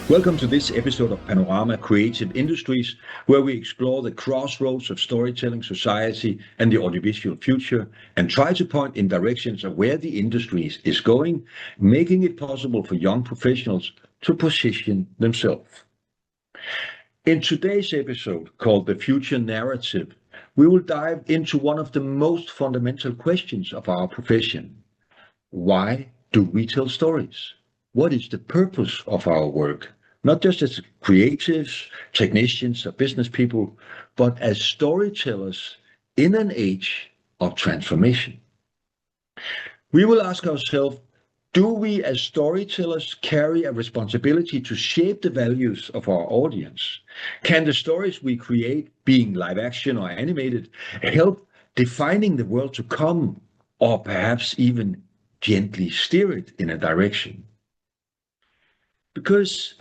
Welcome to this episode of Paneurama Creative Industries, where we explore the crossroads of storytelling, society, and the audiovisual future, and try to point in directions of where the industry is going, making it possible for young professionals to position themselves. In today's episode, called The Future Narrative, we will dive into one of the most fundamental questions of our profession. Why do we tell stories? What is the purpose of our work? Not just as creatives, technicians, or business people, but as storytellers in an age of transformation. We will ask ourselves, do we as storytellers carry a responsibility to shape the values of our audience? Can the stories we create, being live action or animated, help defining the world to come, or perhaps even gently steer it in a direction? Because,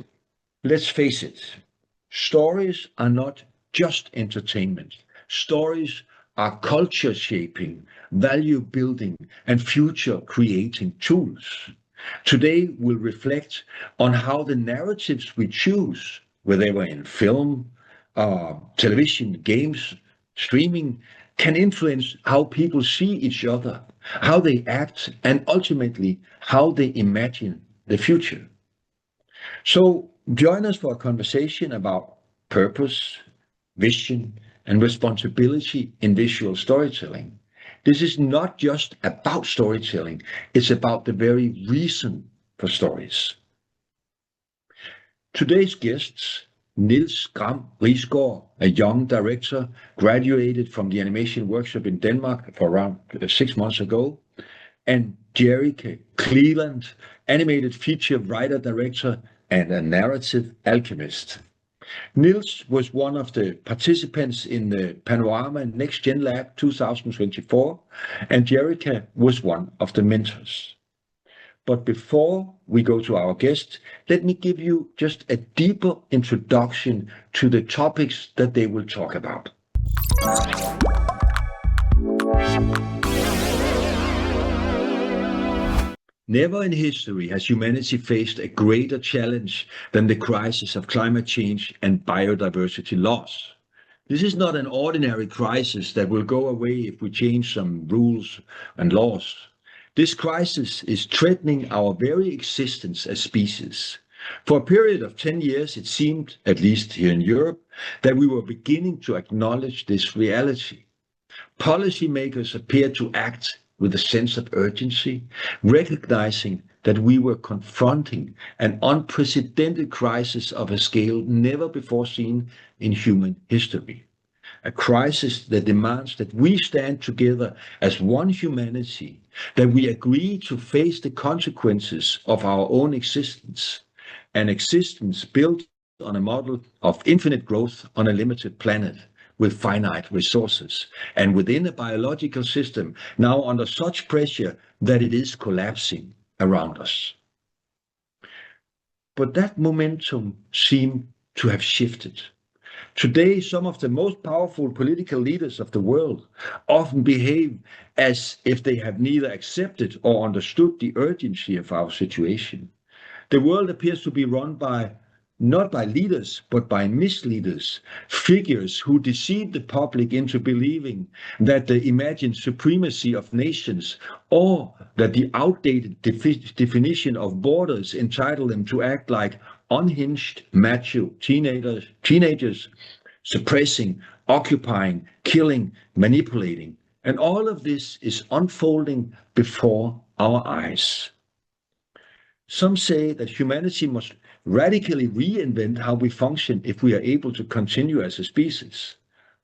let's face it, stories are not just entertainment. Stories are culture shaping, value building, and future creating tools. Today, we'll reflect on how the narratives we choose, whether they were in film, television, games, streaming, can influence how people see each other, how they act, and ultimately how they imagine the future. So join us for a conversation about purpose, vision, and responsibility in visual storytelling. This is not just about storytelling, it's about the very reason for stories. Today's guests, Niels Gramkow, a young director, graduated from the animation workshop in Denmark for around 6 months ago, and Jerry Cleland, animated feature writer-director and a narrative alchemist. Niels was one of the participants in the Paneurama Next Gen Lab 2024, and Jerica was one of the mentors. But before we go to our guest, let me give you just a deeper introduction to the topics that they will talk about. Never in history has humanity faced a greater challenge than the crisis of climate change and biodiversity loss. This is not an ordinary crisis that will go away if we change some rules and laws. This crisis is threatening our very existence as species. For a period of 10 years, it seemed, at least here in Europe, that we were beginning to acknowledge this reality. Policymakers appeared to act with a sense of urgency, recognizing that we were confronting an unprecedented crisis of a scale never before seen in human history. A crisis that demands that we stand together as one humanity, that we agree to face the consequences of our own existence, an existence built on a model of infinite growth on a limited planet, with finite resources, and within a biological system now under such pressure that it is collapsing around us. But that momentum seemed to have shifted. Today, some of the most powerful political leaders of the world often behave as if they have neither accepted or understood the urgency of our situation. The world appears to be run not by leaders, but by misleaders, figures who deceive the public into believing that the imagined supremacy of nations or that the outdated definition of borders entitle them to act like unhinged macho teenagers, suppressing, occupying, killing, manipulating. And all of this is unfolding before our eyes. Some say that humanity must radically reinvent how we function if we are able to continue as a species.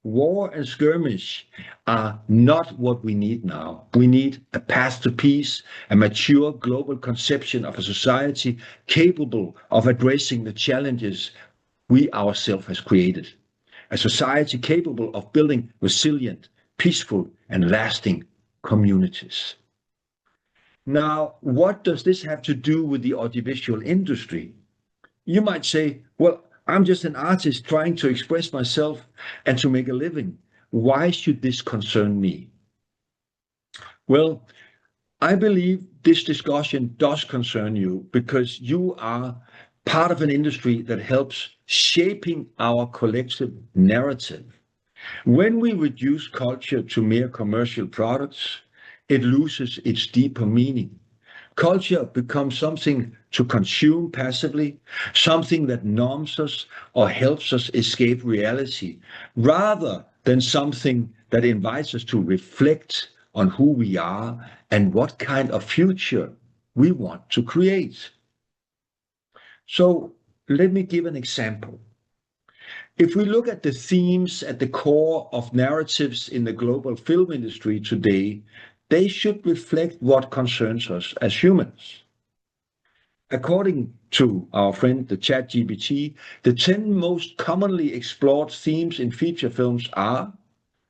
War and skirmish are not what we need now. We need a path to peace, a mature global conception of a society capable of addressing the challenges we ourselves have created. A society capable of building resilient, peaceful, and lasting communities. Now, what does this have to do with the audiovisual industry? You might say, well, I'm just an artist trying to express myself and to make a living. Why should this concern me? Well, I believe this discussion does concern you because you are part of an industry that helps shaping our collective narrative. When we reduce culture to mere commercial products, it loses its deeper meaning. Culture becomes something to consume passively, something that numbs us or helps us escape reality, rather than something that invites us to reflect on who we are and what kind of future we want to create. So let me give an example. If we look at the themes at the core of narratives in the global film industry today, they should reflect what concerns us as humans. According to our friend the ChatGPT, the 10 most commonly explored themes in feature films are: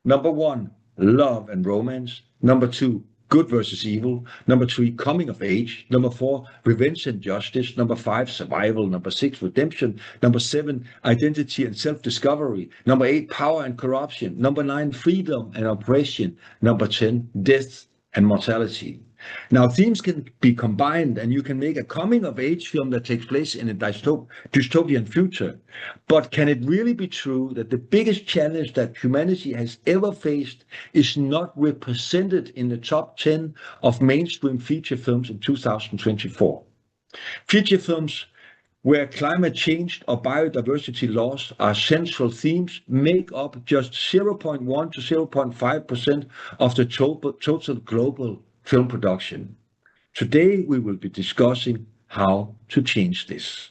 number one, love and romance; number two, good versus evil; number three, coming of age; number four, revenge and justice; number five, survival; number six, redemption; number seven, identity and self-discovery; number eight, power and corruption; number nine, freedom and oppression; number 10, death and mortality. Now, themes can be combined, and you can make a coming of age film that takes place in a dystopian future. But can it really be true that the biggest challenge that humanity has ever faced is not represented in the top 10 of mainstream feature films in 2024? Feature films where climate change or biodiversity loss are central themes make up just 0.1 to 0.5% of the total global film production. Today, we will be discussing how to change this.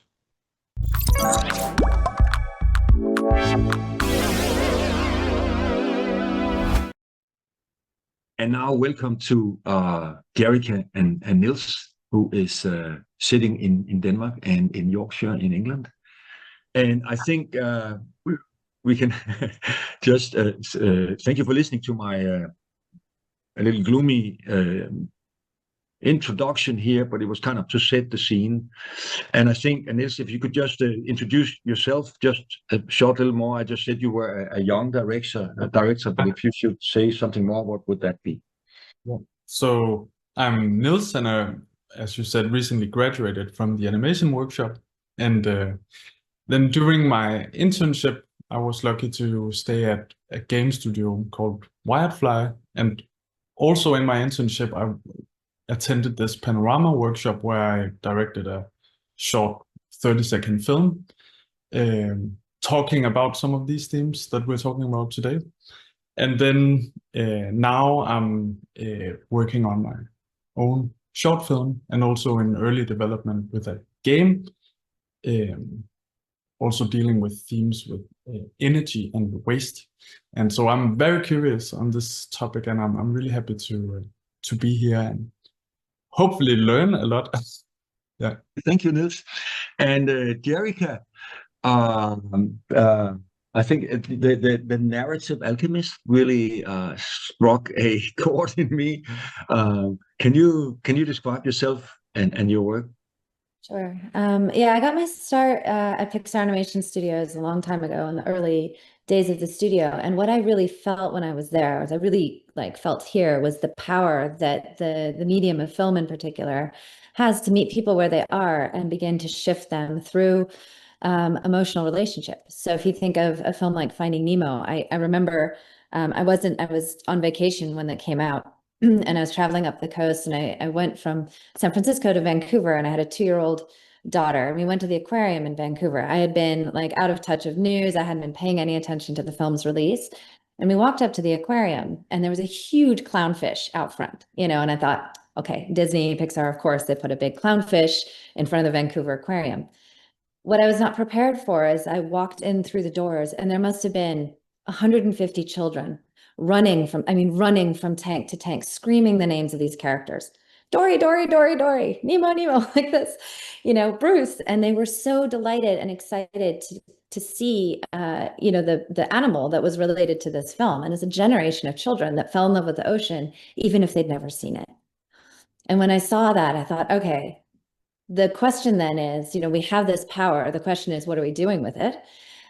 And now, welcome to Jerica and Niels, who is sitting in Denmark and in Yorkshire in England. And I think we can just thank you for listening to my a little gloomy introduction here, but it was kind of to set the scene. And I think, Niels, if you could just introduce yourself just a short little more. I just said you were a young director, but if you should say something more, what would that be? Yeah. So I'm Niels, and as you said, recently graduated from the animation workshop. And then during my internship, I was lucky to stay at a game studio called Wirefly. And also in my internship, I attended this Paneurama workshop where I directed a short 30-second film talking about some of these themes that we're talking about today. And then now I'm working on my own short film and also in early development with a game, also dealing with themes with energy and waste. And so I'm very curious on this topic, and I'm really happy to be here and hopefully learn a lot. Yeah. Thank you, Niels. And Jerica, I think the narrative Alchemist really struck a chord in me. Can you describe yourself and your work? Sure. Yeah, I got my start at Pixar Animation Studios a long time ago in the early days of the studio. And what I really felt when I was there, was I really felt here, was the power that the medium of film in particular has to meet people where they are and begin to shift them through emotional relationships. So if you think of a film like Finding Nemo, I remember I was on vacation when that came out. And I was traveling up the coast, and I went from San Francisco to Vancouver, and I had a 2-year-old daughter. And we went to the aquarium in Vancouver. I had been out of touch of news. I hadn't been paying any attention to the film's release. And we walked up to the aquarium, and there was a huge clownfish out front, and I thought, okay, Disney, Pixar, of course, they put a big clownfish in front of the Vancouver aquarium. What I was not prepared for is I walked in through the doors, and there must have been 150 children running from tank to tank, screaming the names of these characters. Dory, Dory, Dory, Dory, Nemo, Nemo, like this, Bruce. And they were so delighted and excited to see, the animal that was related to this film. And it's a generation of children that fell in love with the ocean, even if they'd never seen it. And when I saw that, I thought, okay, the question then is, we have this power. The question is, what are we doing with it?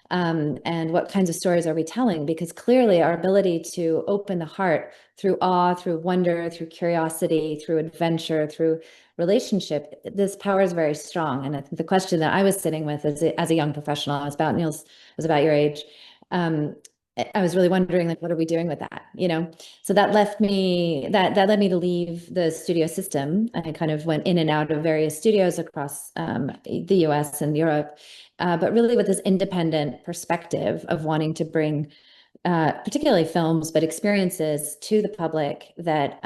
And what kinds of stories are we telling? Because clearly our ability to open the heart through awe, through wonder, through curiosity, through adventure, through relationship, this power is very strong. And I think the question that I was sitting with as a young professional, I was about, Niels, I was about your age. I was really wondering, like, what are we doing with that? So that led me to leave the studio system. I kind of went in and out of various studios across the US and Europe, but really with this independent perspective of wanting to bring particularly films, but experiences to the public that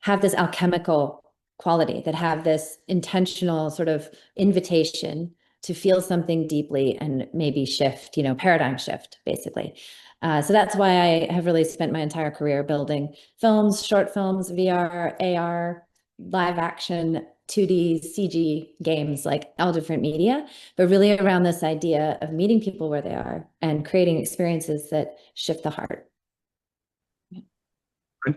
have this alchemical quality, that have this intentional sort of invitation to feel something deeply and maybe shift, paradigm shift, basically. So that's why I have really spent my entire career building films, short films, VR, AR, live action, 2D, CG games, like all different media, but really around this idea of meeting people where they are and creating experiences that shift the heart.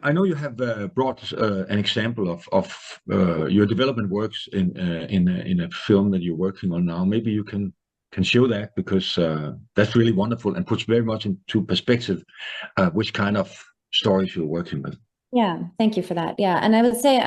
I know you have brought an example of your development works in a film that you're working on now. Maybe you can show that, because that's really wonderful and puts very much into perspective which kind of stories you're working with. Yeah, thank you for that. Yeah, and I would say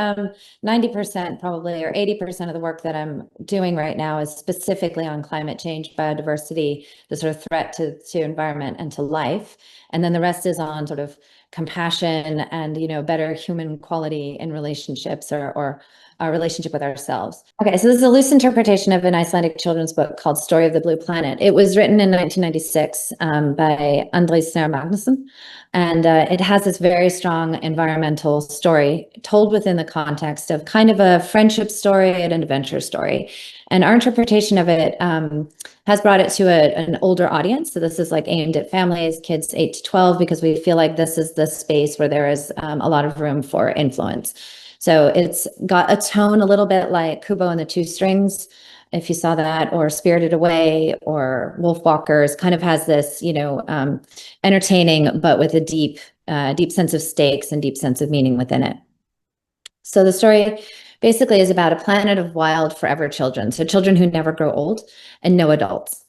90% probably, or 80% of the work that I'm doing right now is specifically on climate change, biodiversity, the sort of threat to environment and to life. And then the rest is on sort of compassion and, better human quality in relationships, or our relationship with ourselves. Okay, so this is a loose interpretation of an Icelandic children's book called Story of the Blue Planet. It was written in 1996 by Andres Snare Magnusson. And it has this very strong environmental story told within the context of kind of a friendship story and an adventure story. And our interpretation of it has brought it to an older audience. So this is like aimed at families, kids 8 to 12, because we feel like this is the space where there is a lot of room for influence. So it's got a tone a little bit like Kubo and the Two Strings, if you saw that, or Spirited Away, or Wolfwalkers. Kind of has this, entertaining, but with a deep sense of stakes and deep sense of meaning within it. So the story basically is about a planet of wild, forever children. So children who never grow old and no adults.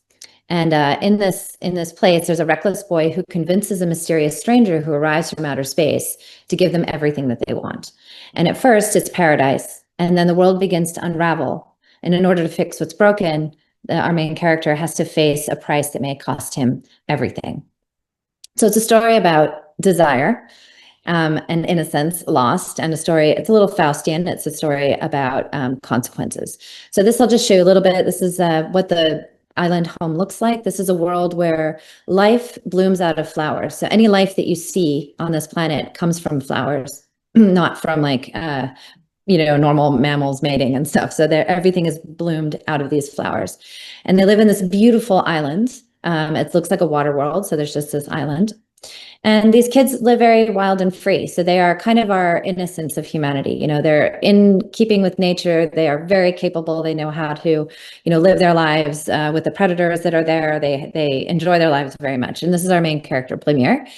And in this place, there's a reckless boy who convinces a mysterious stranger who arrives from outer space to give them everything that they want. And at first, it's paradise, and then the world begins to unravel. And in order to fix what's broken, our main character has to face a price that may cost him everything. So it's a story about desire, and in a sense, lost, and it's a little Faustian. It's a story about consequences. So this I'll just show you a little bit. This is what the island home looks like. This is a world where life blooms out of flowers. So any life that you see on this planet comes from flowers, not from like normal mammals mating and stuff. So everything is bloomed out of these flowers. And they live in this beautiful island. It looks like a water world. So there's just this island. And these kids live very wild and free. So they are kind of our innocence of humanity. They're in keeping with nature. They are very capable. They know how to, live their lives with the predators that are there. They enjoy their lives very much. And this is our main character, Plimir.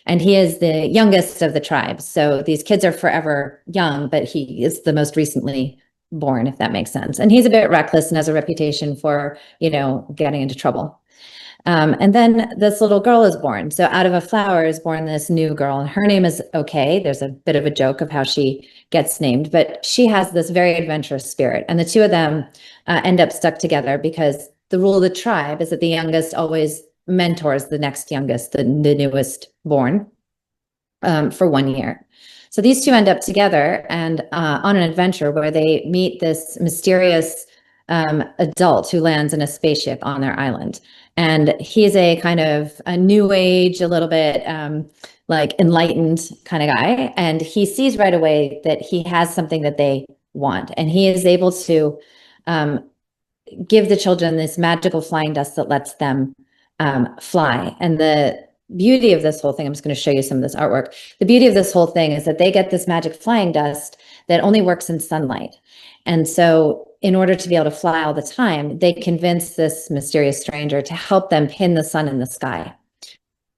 And he is the youngest of the tribe. So these kids are forever young, but he is the most recently born, if that makes sense. And he's a bit reckless and has a reputation for, getting into trouble. And then this little girl is born. So out of a flower is born this new girl, and her name is Okay. There's a bit of a joke of how she gets named, but she has this very adventurous spirit. And the two of them end up stuck together because the rule of the tribe is that the youngest always mentors the next youngest, the newest born, for 1 year. So these two end up together and on an adventure where they meet this mysterious adult who lands in a spaceship on their island. And he's a kind of a new age, a little bit like enlightened kind of guy. And he sees right away that he has something that they want. And he is able to give the children this magical flying dust that lets them fly. And the beauty of this whole thing, I'm just going to show you some of this artwork. The beauty of this whole thing is that they get this magic flying dust that only works in sunlight. And so in order to be able to fly all the time, they convince this mysterious stranger to help them pin the sun in the sky.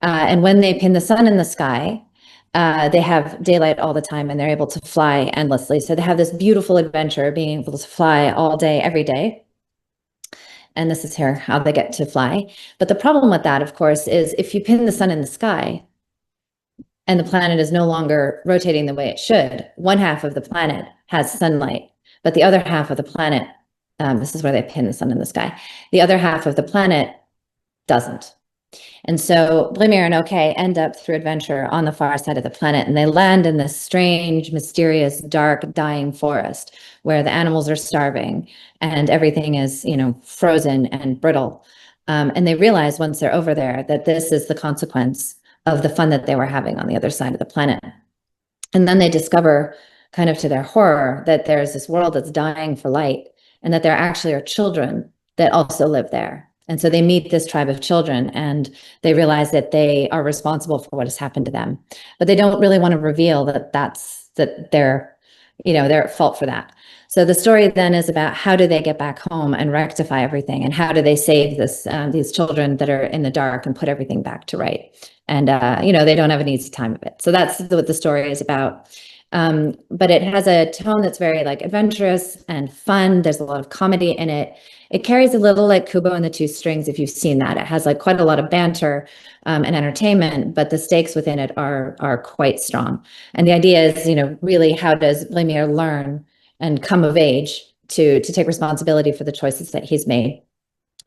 And when they pin the sun in the sky, they have daylight all the time and they're able to fly endlessly. So they have this beautiful adventure being able to fly all day, every day. and this is here how they get to fly. But the problem with that, of course, is if you pin the sun in the sky and the planet is no longer rotating the way it should, one half of the planet has sunlight, but the other half of the planet, this is where they pin the sun in the sky, the other half of the planet doesn't. And so Blimir and Okay end up through adventure on the far side of the planet, and they land in this strange, mysterious, dark, dying forest where the animals are starving and everything is, you know, frozen and brittle. And they realize once they're over there that this is the consequence of the fun that they were having on the other side of the planet. And then they discover, kind of to their horror, that there's this world that's dying for light, and that there actually are children that also live there. And so they meet this tribe of children, and they realize that they are responsible for what has happened to them, but they don't really want to reveal that they're, you know, they're at fault for that. So the story then is about how do they get back home and rectify everything, and how do they save these children that are in the dark and put everything back to right. And you know, they don't have an easy time of it. So that's what the story is about. But it has a tone that's very like adventurous and fun. There's a lot of comedy in it. It carries a little like Kubo and the Two Strings, if you've seen that. It has like quite a lot of banter and entertainment, but the stakes within it are quite strong. And the idea is, you know, really how does Blimir learn and come of age to take responsibility for the choices that he's made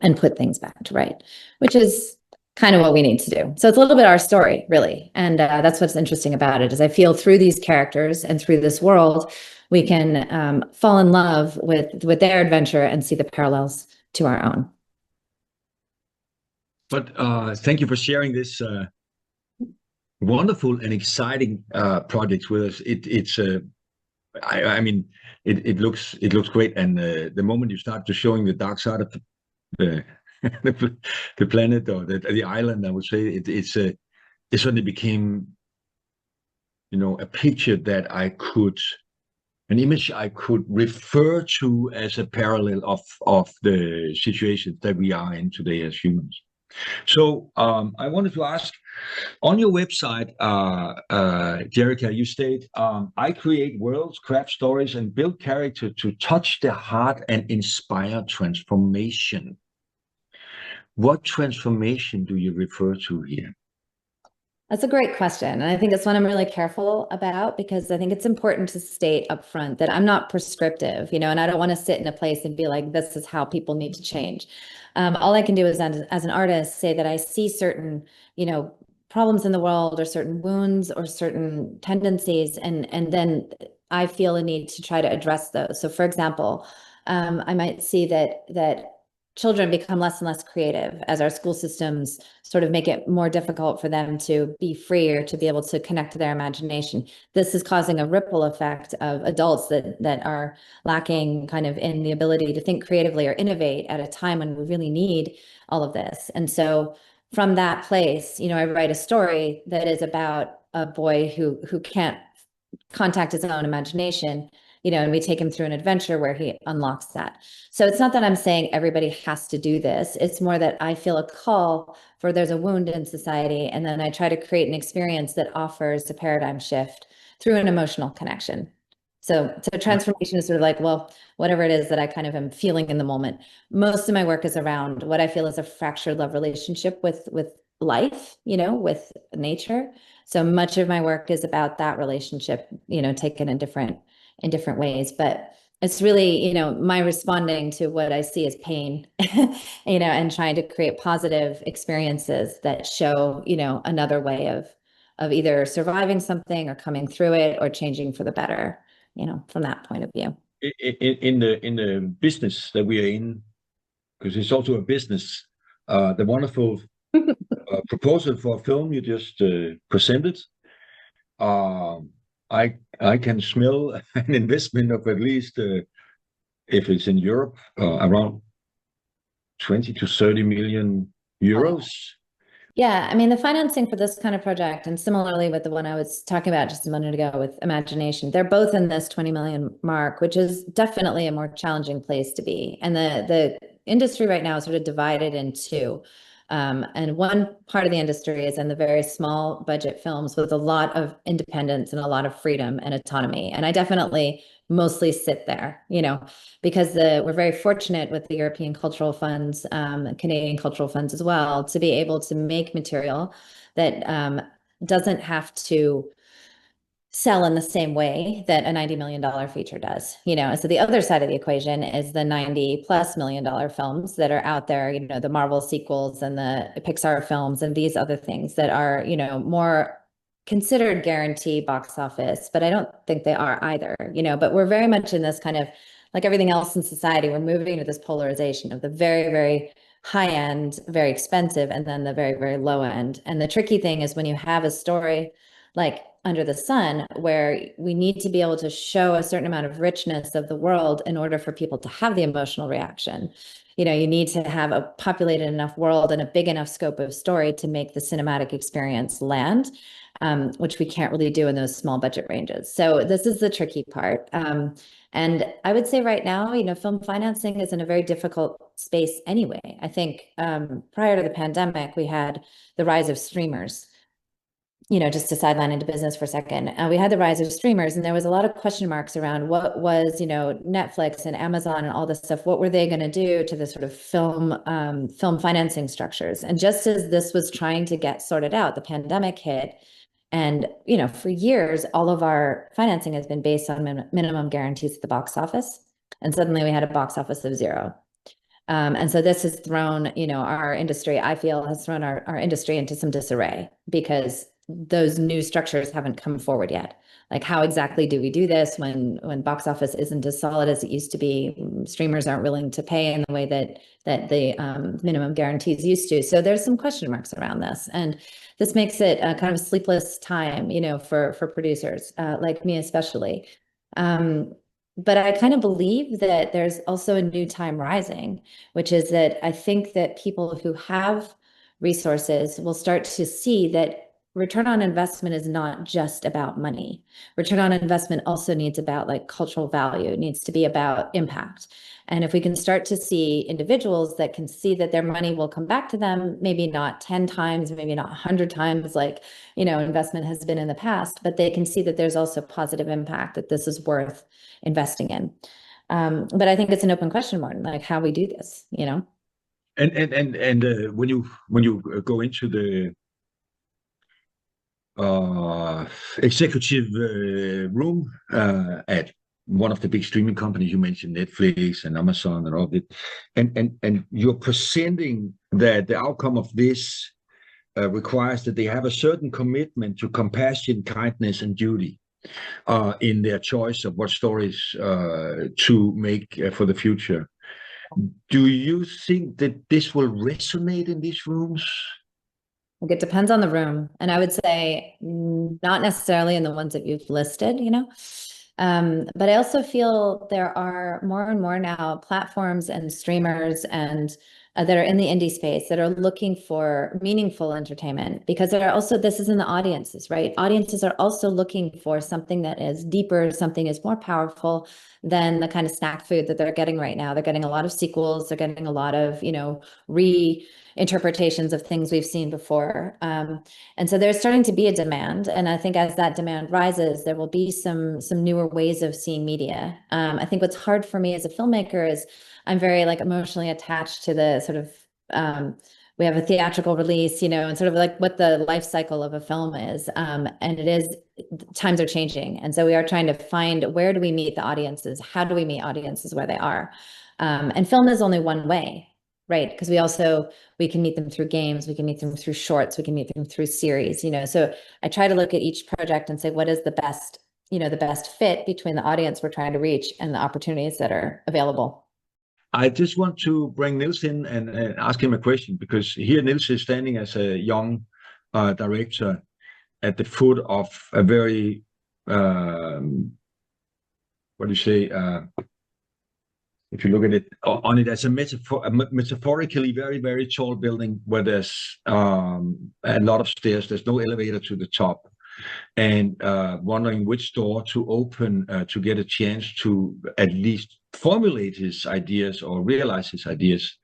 and put things back to right, which is kind of what we need to do. So it's a little bit our story, really. And that's what's interesting about it, is I feel through these characters and through this world, we can fall in love with their adventure and see the parallels to our own. But thank you for sharing this wonderful and exciting project with us. I mean, it looks great, and the moment you start to showing the dark side of the the planet or the island, I would say it suddenly became, you know, a picture that an image I could refer to as a parallel of the situations that we are in today as humans. So I wanted to ask, on your website, Jerica, you state, I create worlds, craft stories, and build character to touch the heart and inspire transformation. What transformation do you refer to here? That's a great question. And I think it's one I'm really careful about, because I think it's important to state upfront that I'm not prescriptive, you know, and I don't want to sit in a place and be like, this is how people need to change. All I can do is, as an artist, say that I see certain, you know, problems in the world or certain wounds or certain tendencies, and then I feel a need to try to address those. So for example, I might see that children become less and less creative as our school systems sort of make it more difficult for them to be free or to be able to connect to their imagination. This is causing a ripple effect of adults that are lacking kind of in the ability to think creatively or innovate at a time when we really need all of this. And so from that place, you know, I write a story that is about a boy who can't contact his own imagination, you know, and we take him through an adventure where he unlocks that. So it's not that I'm saying everybody has to do this. It's more that I feel a call for, there's a wound in society, and then I try to create an experience that offers a paradigm shift through an emotional connection. So transformation is sort of like, well, whatever it is that I kind of am feeling in the moment. Most of my work is around what I feel is a fractured love relationship with life, you know, with nature. So much of my work is about that relationship, you know, taken in different ways. But it's really, you know, my responding to what I see as pain, you know, and trying to create positive experiences that show, you know, another way of either surviving something or coming through it or changing for the better, you know, from that point of view. In the business that we are in, because it's also a business, the wonderful proposal for a film you just presented, I can smell an investment of at least, if it's in Europe, around 20 to 30 million euros. Yeah, I mean, the financing for this kind of project, and similarly with the one I was talking about just a minute ago with Imagination, they're both in this 20 million mark, which is definitely a more challenging place to be. And the industry right now is sort of divided in two. And one part of the industry is in the very small budget films with a lot of independence and a lot of freedom and autonomy. And I definitely mostly sit there, because we're very fortunate with the European cultural funds, Canadian cultural funds as well, to be able to make material that doesn't have to sell in the same way that a $90 million feature does, So the other side of the equation is the $90+ million films that are out there, the Marvel sequels and the Pixar films and these other things that are, more considered guarantee box office, but I don't think they are either, but we're very much in this kind of, like everything else in society, we're moving to this polarization of the very, very high end, very expensive, and then the very, very low end. And the tricky thing is when you have a story like Under the Sun, where we need to be able to show a certain amount of richness of the world in order for people to have the emotional reaction. You need to have a populated enough world and a big enough scope of story to make the cinematic experience land, which we can't really do in those small budget ranges. So this is the tricky part. And I would say right now, film financing is in a very difficult space anyway. I think prior to the pandemic, we had the rise of streamers. Just to sideline into business for a second, we had the rise of streamers, and there was a lot of question marks around what was, Netflix and Amazon and all this stuff. What were they going to do to the sort of film financing structures? And just as this was trying to get sorted out, the pandemic hit, and for years, all of our financing has been based on minimum guarantees at the box office, and suddenly we had a box office of zero. And so this has thrown, our industry, I feel, has thrown our industry into some disarray because those new structures haven't come forward yet. Like, how exactly do we do this when box office isn't as solid as it used to be? Streamers aren't willing to pay in the way that the minimum guarantees used to. So there's some question marks around this, and this makes it a kind of sleepless time, for producers like me especially. But I kind of believe that there's also a new time rising, which is that I think that people who have resources will start to see that return on investment is not just about money. Return on investment also needs about like cultural value. It needs to be about impact. And if we can start to see individuals that can see that their money will come back to them, maybe not 10 times, maybe not 100 times like, investment has been in the past, but they can see that there's also positive impact, that this is worth investing in. But I think it's an open question, Martin, like how we do this, And when you go into the executive room at one of the big streaming companies, you mentioned Netflix and Amazon and all of it, and you're presenting that the outcome of this requires that they have a certain commitment to compassion, kindness, and duty in their choice of what stories to make for the future. Do you think that this will resonate in these rooms? It depends on the room. And I would say not necessarily in the ones that you've listed, but I also feel there are more and more now platforms and streamers and that are in the indie space that are looking for meaningful entertainment, because there are also, this is in the audiences, right? Audiences are also looking for something that is deeper, something is more powerful than the kind of snack food that they're getting right now. They're getting a lot of sequels. They're getting a lot of, reinterpretations of things we've seen before. And so there's starting to be a demand. And I think as that demand rises, there will be some newer ways of seeing media. I think what's hard for me as a filmmaker is I'm very like emotionally attached to the sort of, we have a theatrical release, and sort of like what the life cycle of a film is. And it is, times are changing. And so we are trying to find, where do we meet the audiences? How do we meet audiences where they are? And film is only one way, right? Because we can meet them through games, we can meet them through shorts, we can meet them through series, So I try to look at each project and say, what is the best, the best fit between the audience we're trying to reach and the opportunities that are available. I just want to bring Niels in and ask him a question, because here Niels is standing as a young director at the foot of a very, what do you say, if you look at it on it as a metaphorically very, very tall building where there's a lot of stairs, there's no elevator to the top, and wondering which door to open to get a chance to at least formulate his ideas or realize his ideas.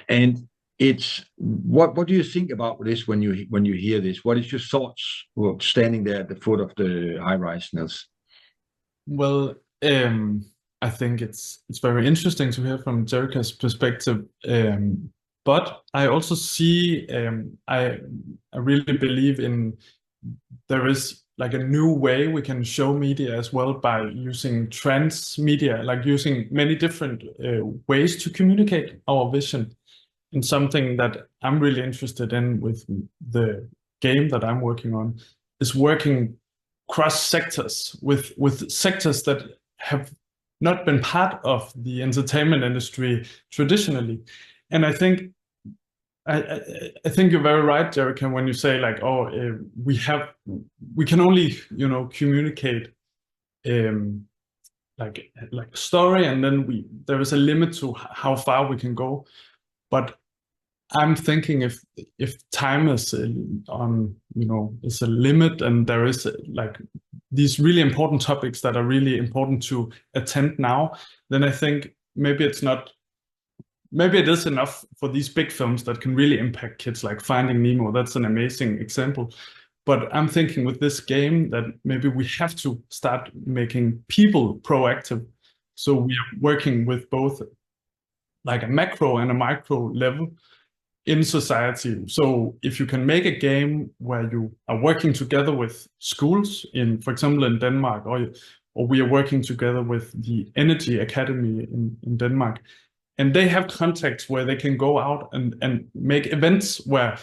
And it's what do you think about this when you hear this? What is your thoughts standing there at the foot of the high rise, Niels? Well, I think it's very interesting to hear from Jerica's perspective. But I also see, I really believe in there is like a new way we can show media as well by using transmedia, like using many different ways to communicate our vision. And something that I'm really interested in with the game that I'm working on is working cross sectors with sectors that have not been part of the entertainment industry traditionally. And I think you're very right, Jerica, when you say like, oh, we can only communicate like a story, and then there is a limit to how far we can go. But I'm thinking if time is on, is a limit, and there is like these really important topics that are really important to attend now, then I think maybe it is enough for these big films that can really impact kids, like Finding Nemo. That's an amazing example. But I'm thinking with this game that maybe we have to start making people proactive. So we are working with both like a macro and a micro level in society. So if you can make a game where you are working together with schools for example, in Denmark, or we are working together with the Energy Academy in Denmark, and they have contacts where they can go out and make events where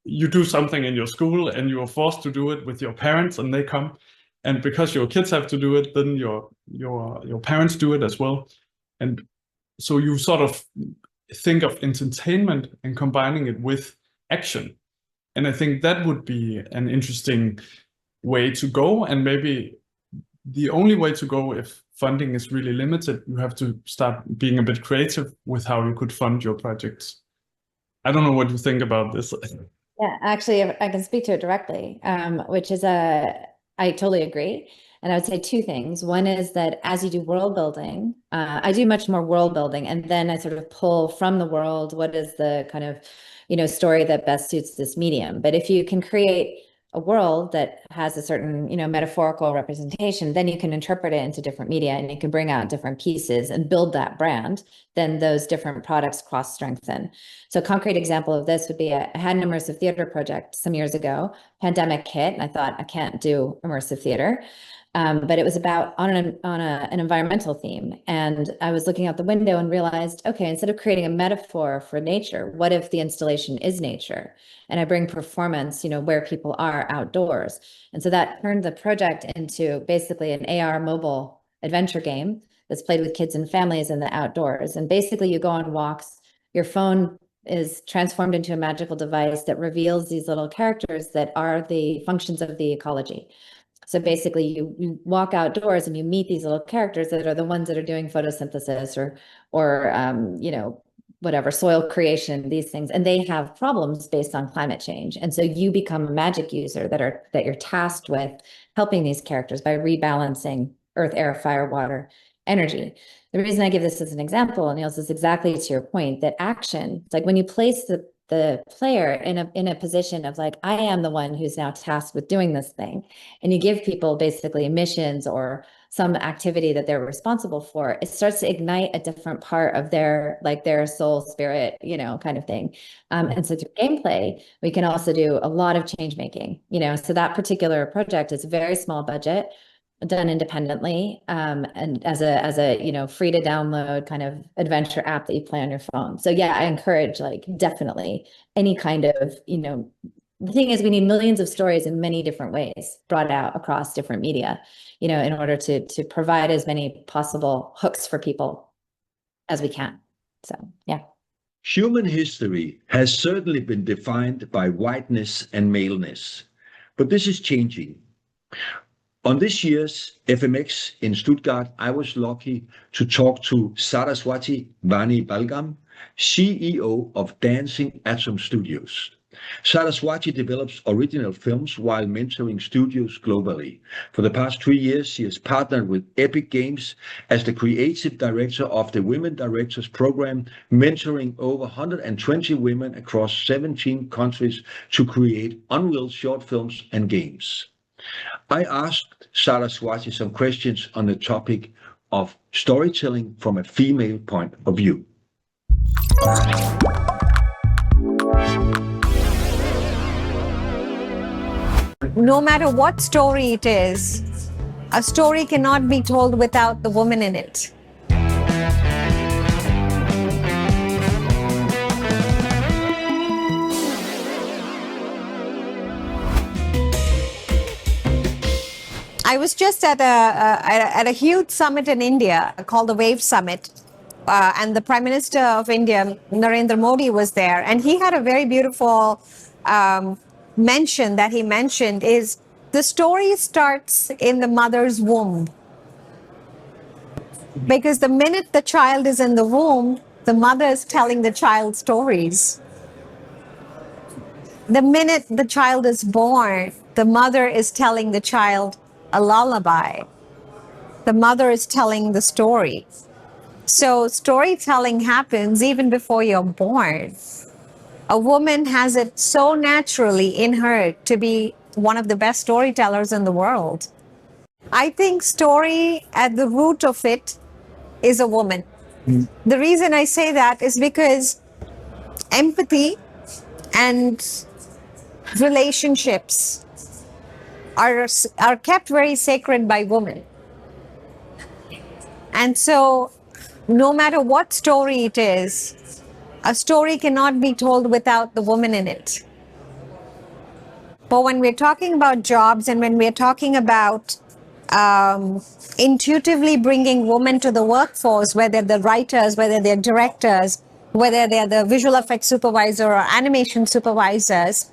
you do something in your school and you are forced to do it with your parents, and they come, and because your kids have to do it, then your parents do it as well. And so you sort of think of entertainment and combining it with action. And I think that would be an interesting way to go. And maybe the only way to go, if funding is really limited, you have to start being a bit creative with how you could fund your projects. I don't know what you think about this. Yeah, actually, I can speak to it directly, which is I totally agree. And I would say two things. One is that as you do world building, I do much more world building, and then I sort of pull from the world, what is the kind of, story that best suits this medium. But if you can create a world that has a certain, metaphorical representation, then you can interpret it into different media, and you can bring out different pieces and build that brand. Then those different products cross strengthen. So a concrete example of this would be I had an immersive theater project some years ago. Pandemic hit, and I thought, I can't do immersive theater. But it was about on an environmental theme. And I was looking out the window and realized, okay, instead of creating a metaphor for nature, what if the installation is nature? And I bring performance, where people are outdoors. And so that turned the project into basically an AR mobile adventure game that's played with kids and families in the outdoors. And basically you go on walks, your phone is transformed into a magical device that reveals these little characters that are the functions of the ecology. So basically you walk outdoors and you meet these little characters that are the ones that are doing photosynthesis or whatever, soil creation, these things, and they have problems based on climate change. And so you become a magic user that you're tasked with helping these characters by rebalancing earth, air, fire, water, energy. The reason I give this as an example, Niels, is exactly to your point, that action, it's like when you place the player in a position of like, I am the one who's now tasked with doing this thing, and you give people basically missions or some activity that they're responsible for, it starts to ignite a different part of their soul, spirit, kind of thing. And so through gameplay, we can also do a lot of change making, so that particular project is a very small budget, done independently, and as a free to download kind of adventure app that you play on your phone. So yeah, I encourage definitely any kind of, the thing is we need millions of stories in many different ways brought out across different media, in order to provide as many possible hooks for people as we can. So yeah. Human history has certainly been defined by whiteness and maleness, but this is changing. On this year's FMX in Stuttgart, I was lucky to talk to Saraswati Vani Balgam, CEO of Dancing Atom Studios. Saraswati develops original films while mentoring studios globally. For the past 3 years, she has partnered with Epic Games as the creative director of the Women Directors Program, mentoring over 120 women across 17 countries to create unreal short films and games. I asked Saraswati some questions on the topic of storytelling from a female point of view. No matter what story it is, a story cannot be told without the woman in it. I was just at a huge summit in India called the Wave Summit, and the Prime Minister of India, Narendra Modi, was there, and he had a very beautiful mention that he mentioned is the story starts in the mother's womb. Because the minute the child is in the womb, the mother is telling the child stories. The minute the child is born, the mother is telling the child a lullaby. The mother is telling the story. So storytelling happens even before you're born. A woman has it so naturally in her to be one of the best storytellers in the world. I think story at the root of it is a woman. The reason I say that is because empathy and relationships are kept very sacred by women. And so no matter what story it is, a story cannot be told without the woman in it. But when we're talking about jobs and when we're talking about intuitively bringing women to the workforce, whether they're writers, whether they're directors, whether they're the visual effects supervisor or animation supervisors,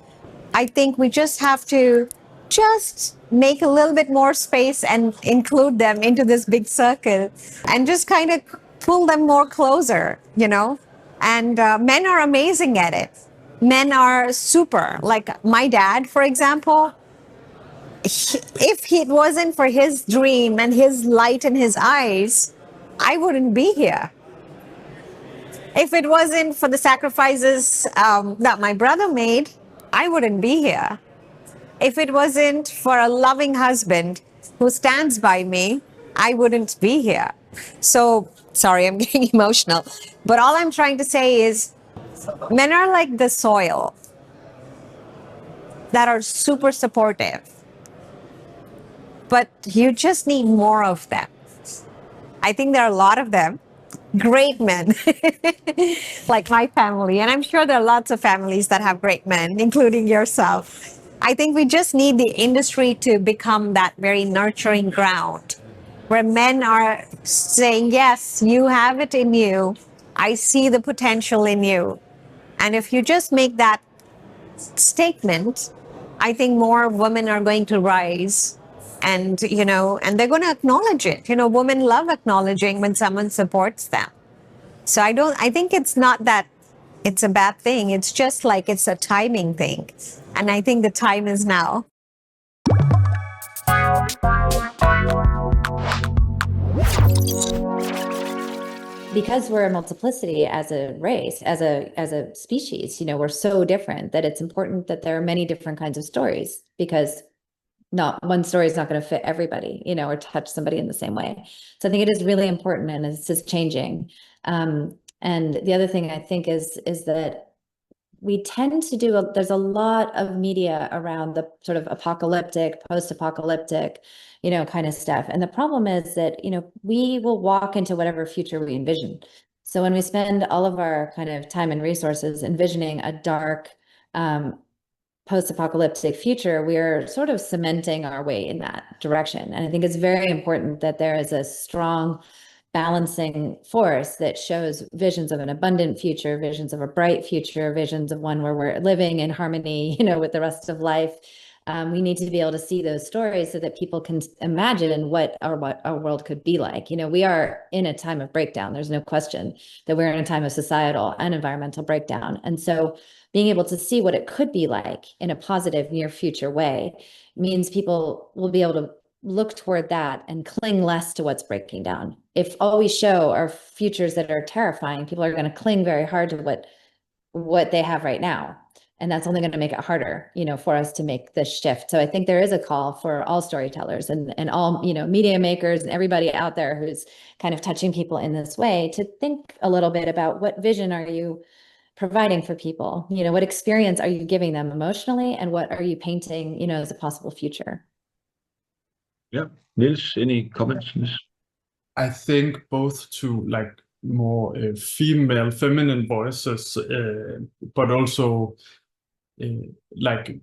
I think we just have to just make a little bit more space and include them into this big circle and just kind of pull them more closer, you know? And men are amazing at it. Men are super. Like my dad, for example, if it wasn't for his dream and his light in his eyes, I wouldn't be here. If it wasn't for the sacrifices that my brother made, I wouldn't be here. If it wasn't for a loving husband who stands by me, I wouldn't be here. So, sorry, I'm getting emotional. But all I'm trying to say is men are like the soil that are super supportive. But you just need more of them. I think there are a lot of them. Great men, like my family. And I'm sure there are lots of families that have great men, including yourself. I think we just need the industry to become that very nurturing ground where men are saying, yes, you have it in you. I see the potential in you. And if you just make that statement, I think more women are going to rise and, you know, and they're going to acknowledge it. You know, women love acknowledging when someone supports them. So I think it's not that it's a bad thing. It's just like it's a timing thing. And I think the time is now. Because we're a multiplicity as a race, as a species, you know, we're so different that it's important that there are many different kinds of stories, because not one story is not going to fit everybody, you know, or touch somebody in the same way. So I think it is really important, and it's just changing. And the other thing I think is that we tend to do, there's a lot of media around the sort of apocalyptic, post-apocalyptic, you know, kind of stuff. And the problem is that, you know, we will walk into whatever future we envision. So when we spend all of our kind of time and resources envisioning a dark, post-apocalyptic future, we are sort of cementing our way in that direction. And I think it's very important that there is a strong balancing force that shows visions of an abundant future, visions of a bright future, visions of one where we're living in harmony, you know, with the rest of life. We need to be able to see those stories so that people can imagine what our world could be like. You know, we are in a time of breakdown. There's no question that we're in a time of societal and environmental breakdown. And so being able to see what it could be like in a positive near future way means people will be able to look toward that and cling less to what's breaking down. If all we show are futures that are terrifying, people are going to cling very hard to what they have right now. And that's only going to make it harder, you know, for us to make this shift. So I think there is a call for all storytellers and all, you know, media makers and everybody out there who's kind of touching people in this way to think a little bit about what vision are you providing for people? You know, what experience are you giving them emotionally, and what are you painting, you know, as a possible future? Yeah. Niels, any comments on this? I think both to like more female, feminine voices, but also like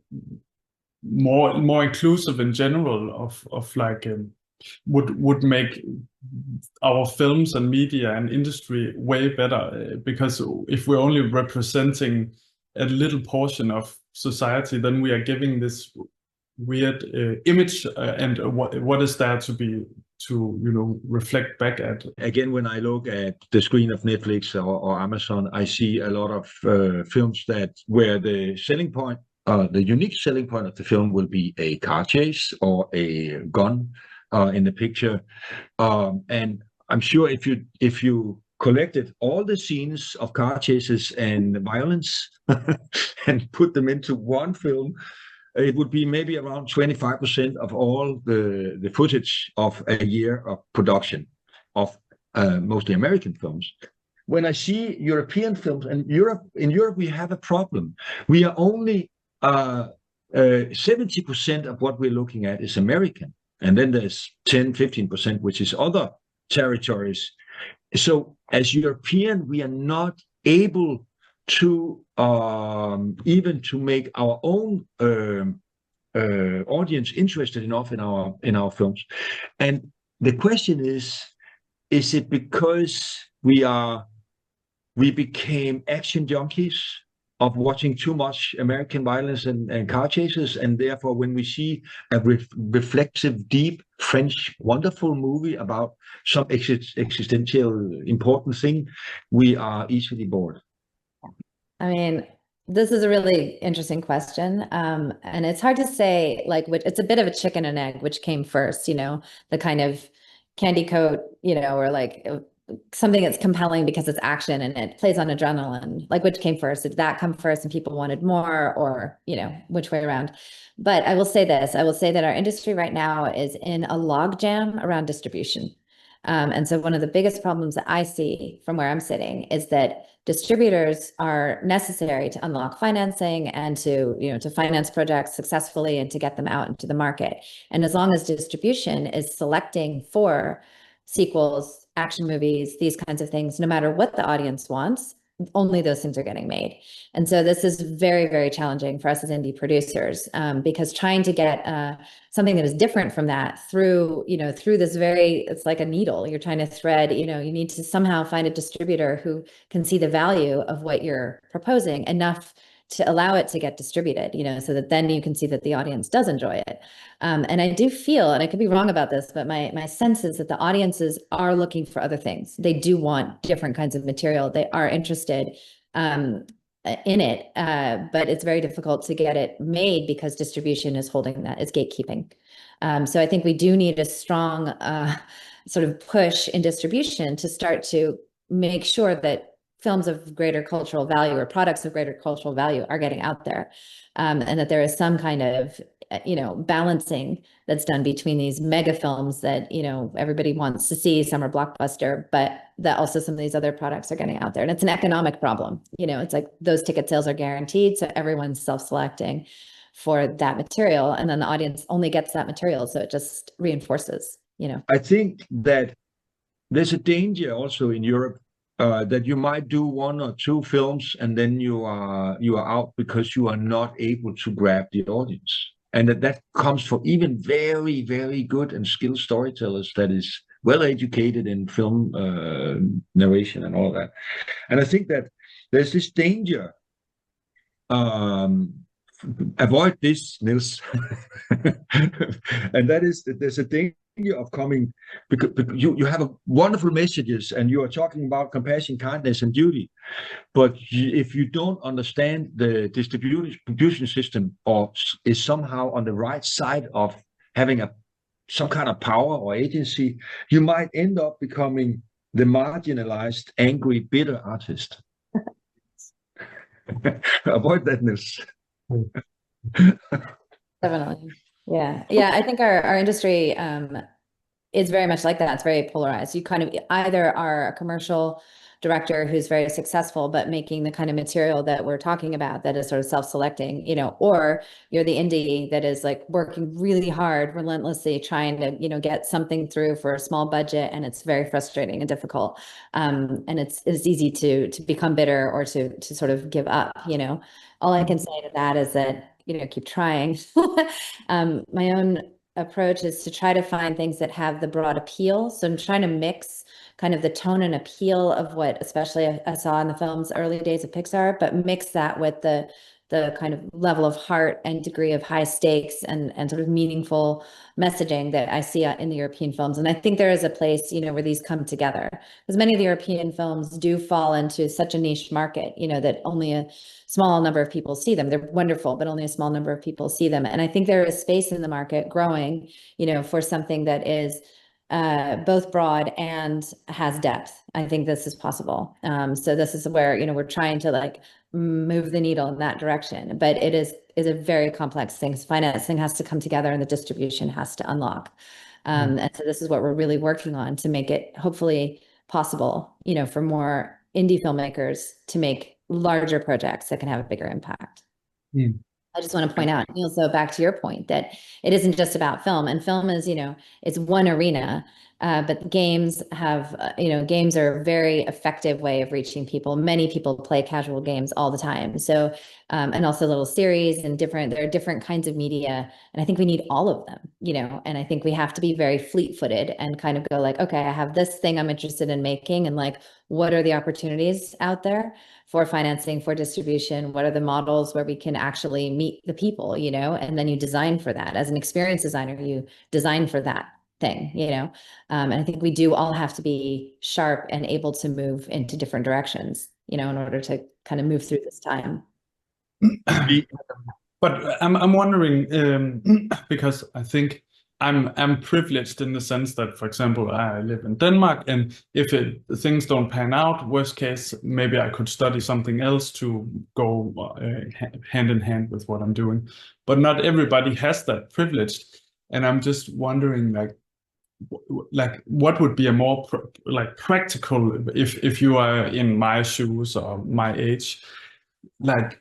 more inclusive in general of like would make our films and media and industry way better, because if we're only representing a little portion of society, then we are giving this weird image, and what is there to you know, reflect back at. Again, when I look at the screen of Netflix or Amazon, I see a lot of films where the selling point, the unique selling point of the film will be a car chase or a gun in the picture. And I'm sure if you collected all the scenes of car chases and violence and put them into one film, it would be maybe around 25% of all the footage of a year of production of mostly American films. When I see European films, and in Europe we have a problem. We are only 70% of what we're looking at is American. And then there's 10-15%, which is other territories. So as European, we are not able to even to make our own audience interested enough in our films. And the question is it because we became action junkies of watching too much American violence and car chases, and therefore when we see a reflexive, deep, French, wonderful movie about some existential important thing, we are easily bored? I mean, this is a really interesting question. And it's hard to say, like, it's a bit of a chicken and egg, which came first, you know, the kind of candy coat, you know, or like something that's compelling because it's action and it plays on adrenaline, like which came first? Did that come first and people wanted more, or, you know, which way around? But I will say this, I will say that our industry right now is in a logjam around distribution. And so one of the biggest problems that I see from where I'm sitting is that distributors are necessary to unlock financing and to, you know, to finance projects successfully and to get them out into the market. And as long as distribution is selecting for sequels, action movies, these kinds of things, no matter what the audience wants, only those things are getting made. And so this is very, very challenging for us as indie producers, because trying to get something that is different from that through, you know, through this it's like a needle you're trying to thread, you know, you need to somehow find a distributor who can see the value of what you're proposing enough to allow it to get distributed, you know, so that then you can see that the audience does enjoy it. And I do feel, and I could be wrong about this, but my sense is that the audiences are looking for other things. They do want different kinds of material. They are interested in it, but it's very difficult to get it made because distribution is holding that, it's gatekeeping. So I think we do need a strong sort of push in distribution to start to make sure that films of greater cultural value or products of greater cultural value are getting out there, and that there is some kind of, you know, balancing that's done between these mega films that, you know, everybody wants to see, some are blockbuster, but that also some of these other products are getting out there. And it's an economic problem. You know, it's like those ticket sales are guaranteed, so everyone's self-selecting for that material, and then the audience only gets that material, so it just reinforces, you know. I think that there's a danger also in Europe, that you might do one or two films and then you are out because you are not able to grab the audience. And that comes for even very, very good and skilled storytellers that is well educated in film narration and all that. And I think that there's this danger avoid this, Niels. And that is that there's a danger of coming, because you have a wonderful messages and you are talking about compassion, kindness, and duty. But if you don't understand the distribution system, or is somehow on the right side of having some kind of power or agency, you might end up becoming the marginalized, angry, bitter artist. Avoid that, Niels. Definitely. Yeah. Yeah. I think our industry is very much like that. It's very polarized. You kind of either are a commercial director who's very successful, but making the kind of material that we're talking about that is sort of self-selecting, or you're the indie that is like working really hard, relentlessly trying to, get something through for a small budget, and it's very frustrating and difficult. And it's easy to become bitter or to sort of give up, All I can say to that is that, keep trying. My own approach is to try to find things that have the broad appeal. So I'm trying to mix kind of the tone and appeal of what, especially I saw in the film's early days of Pixar, but mix that with the kind of level of heart and degree of high stakes and sort of meaningful messaging that I see in the European films. And I think there is a place, where these come together, because many of the European films do fall into such a niche market, that only a small number of people see them. They're wonderful, but only a small number of people see them. And I think there is space in the market growing, for something that is both broad and has depth. I think this is possible. So this is where, we're trying to like move the needle in that direction, but it is a very complex thing. Financing has to come together and the distribution has to unlock. And so this is what we're really working on to make it hopefully possible, for more indie filmmakers to make larger projects that can have a bigger impact. I just want to point out, Niels, so back to your point, that it isn't just about film, and film is, it's one arena, but games have, games are a very effective way of reaching people. Many people play casual games all the time. So, and also little series and there are different kinds of media. And I think we need all of them, and I think we have to be very fleet-footed and kind of go like, okay, I have this thing I'm interested in making, and like, what are the opportunities out there for financing, for distribution? What are the models where we can actually meet the people, and then you design for that. As an experience designer, you design for that thing, and I think we do all have to be sharp and able to move into different directions, in order to kind of move through this time. But I'm wondering, because I think I'm privileged in the sense that, for example, I live in Denmark, and if things don't pan out, worst case, maybe I could study something else to go hand in hand with what I'm doing. But not everybody has that privilege, and I'm just wondering, like what would be a more practical, if you are in my shoes or my age, like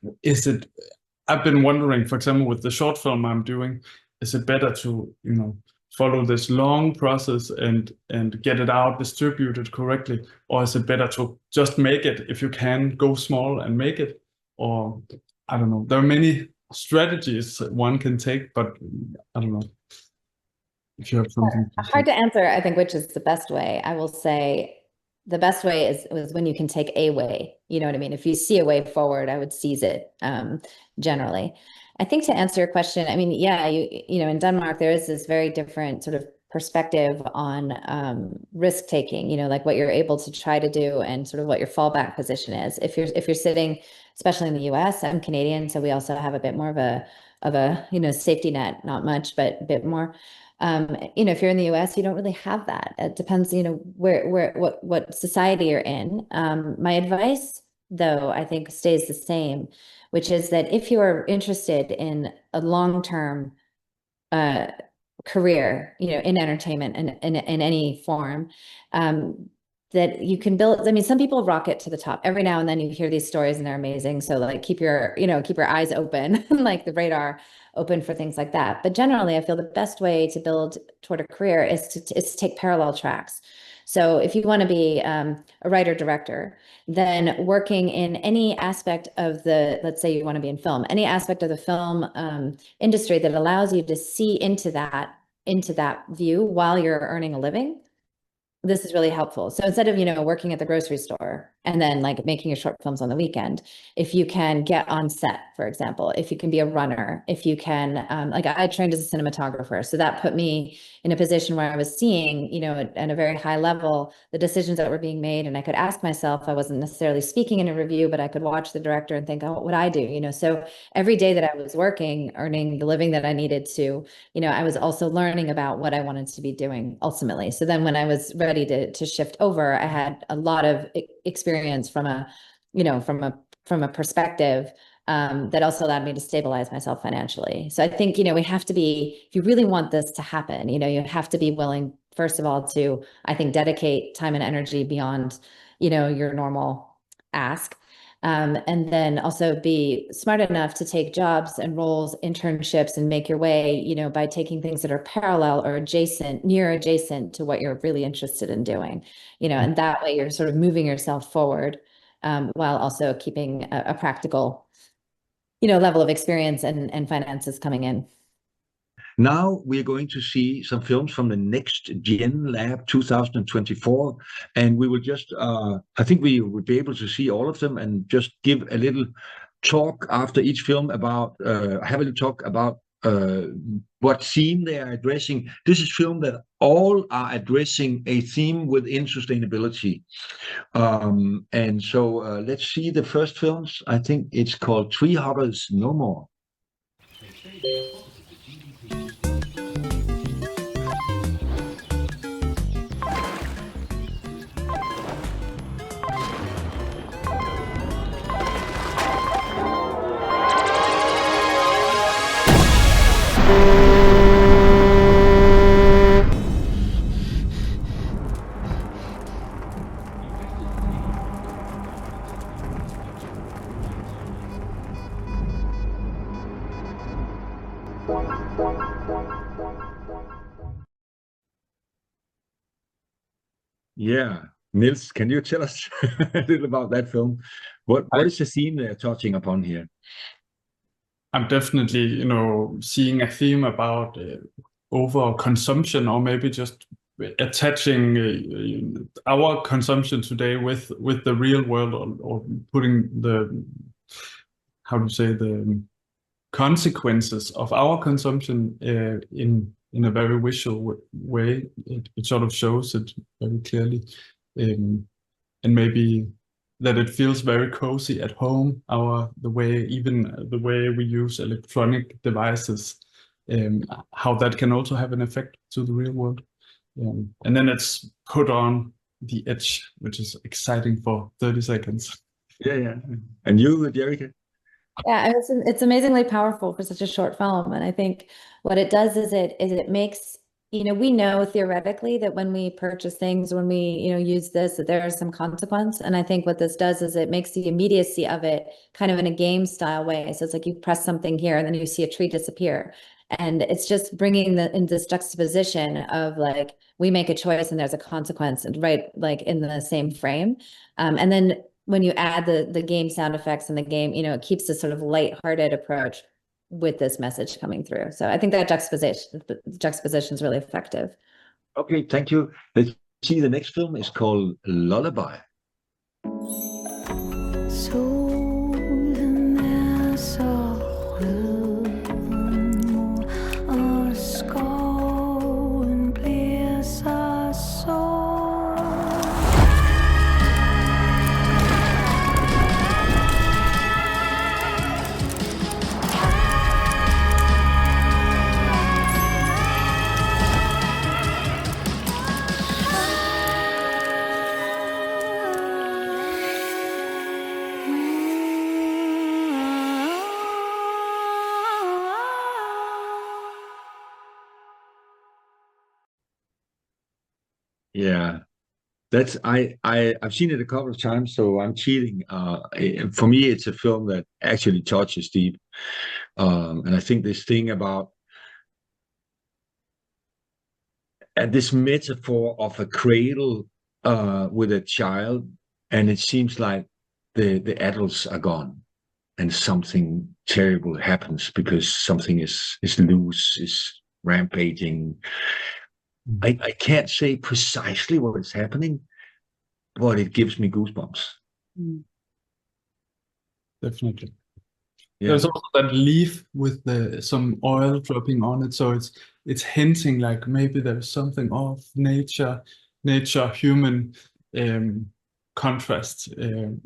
I've been wondering, for example, with the short film I'm doing, is it better to, follow this long process and get it out, distributed correctly? Or is it better to just make it, if you can, go small and make it? Or, I don't know. There are many strategies one can take, but I don't know if you have something to say. Hard to answer, I think, which is the best way. I will say the best way is when you can take a way, you know what I mean? If you see a way forward, I would seize it, generally. I think to answer your question, I mean, yeah, in Denmark, there is this very different sort of perspective on risk taking, like what you're able to try to do and sort of what your fallback position is. If you're sitting, especially in the US, I'm Canadian, so we also have a bit more of a safety net, not much, but a bit more. If you're in the US, you don't really have that. It depends, what society you're in. My advice, though, I think stays the same, which is that if you are interested in a long-term career, in entertainment and in any form, that you can build. I mean, some people rocket to the top. Every now and then you hear these stories and they're amazing. So like keep your eyes open, like the radar open for things like that. But generally, I feel the best way to build toward a career is to take parallel tracks. So if you want to be a writer-director, then working in any aspect of let's say you want to be in film, any aspect of the film industry that allows you to see into that view while you're earning a living, this is really helpful. So instead of, working at the grocery store and then like making your short films on the weekend, if you can get on set, for example, if you can be a runner, if you can, like I trained as a cinematographer. So that put me in a position where I was seeing, at a very high level, the decisions that were being made. And I could ask myself, I wasn't necessarily speaking in a review, but I could watch the director and think, oh, what would I do? So every day that I was working, earning the living that I needed to, I was also learning about what I wanted to be doing ultimately. So then when I was ready to shift over, I had a lot of experience from a perspective that also allowed me to stabilize myself financially. So I think, we have to be, if you really want this to happen, you have to be willing, first of all, to, I think, dedicate time and energy beyond, your normal ask. And then also be smart enough to take jobs and roles, internships, and make your way, by taking things that are parallel or near adjacent to what you're really interested in doing, and that way you're sort of moving yourself forward, while also keeping a practical, level of experience and finances coming in. Now we are going to see some films from the Next Gen Lab 2024, and we will just, I think we will be able to see all of them and just give a little talk after each film about, have a little talk about what theme they are addressing. This is film that all are addressing a theme within sustainability. And so let's see the first films. I think it's called Tree Hoppers No More. Yeah, Niels, can you tell us a little about that film? What is the theme they're touching upon here? I'm definitely, seeing a theme about over consumption, or maybe just attaching our consumption today with the real world, or putting how to say, the consequences of our consumption in a very visual way. It sort of shows it very clearly, and maybe that it feels very cozy at home. The way we use electronic devices, how that can also have an effect to the real world. And then it's put on the edge, which is exciting for 30 seconds. Yeah. And you, Jerica? Yeah, it's amazingly powerful for such a short film. And I think what it does is it makes, we know theoretically that when we purchase things, when we, use this, that there is some consequence. And I think what this does is it makes the immediacy of it kind of in a game style way. So it's like you press something here and then you see a tree disappear. And it's just bringing in this juxtaposition of like, we make a choice and there's a consequence, right? Like in the same frame. And then when you add the game sound effects in the game, it keeps this sort of lighthearted approach with this message coming through. So I think that juxtaposition is really effective. Okay, thank you. Let's see, the next film is called Lullaby. Yeah, that's I've seen it a couple of times, so I'm cheating. For me, it's a film that actually touches deep, and I think this thing about this metaphor of a cradle with a child, and it seems like the adults are gone, and something terrible happens because something is loose, is rampaging. I can't say precisely what is happening, but it gives me goosebumps. Definitely. Yeah. There's also that leaf with some oil dropping on it, so it's hinting like maybe there's something of nature human contrast,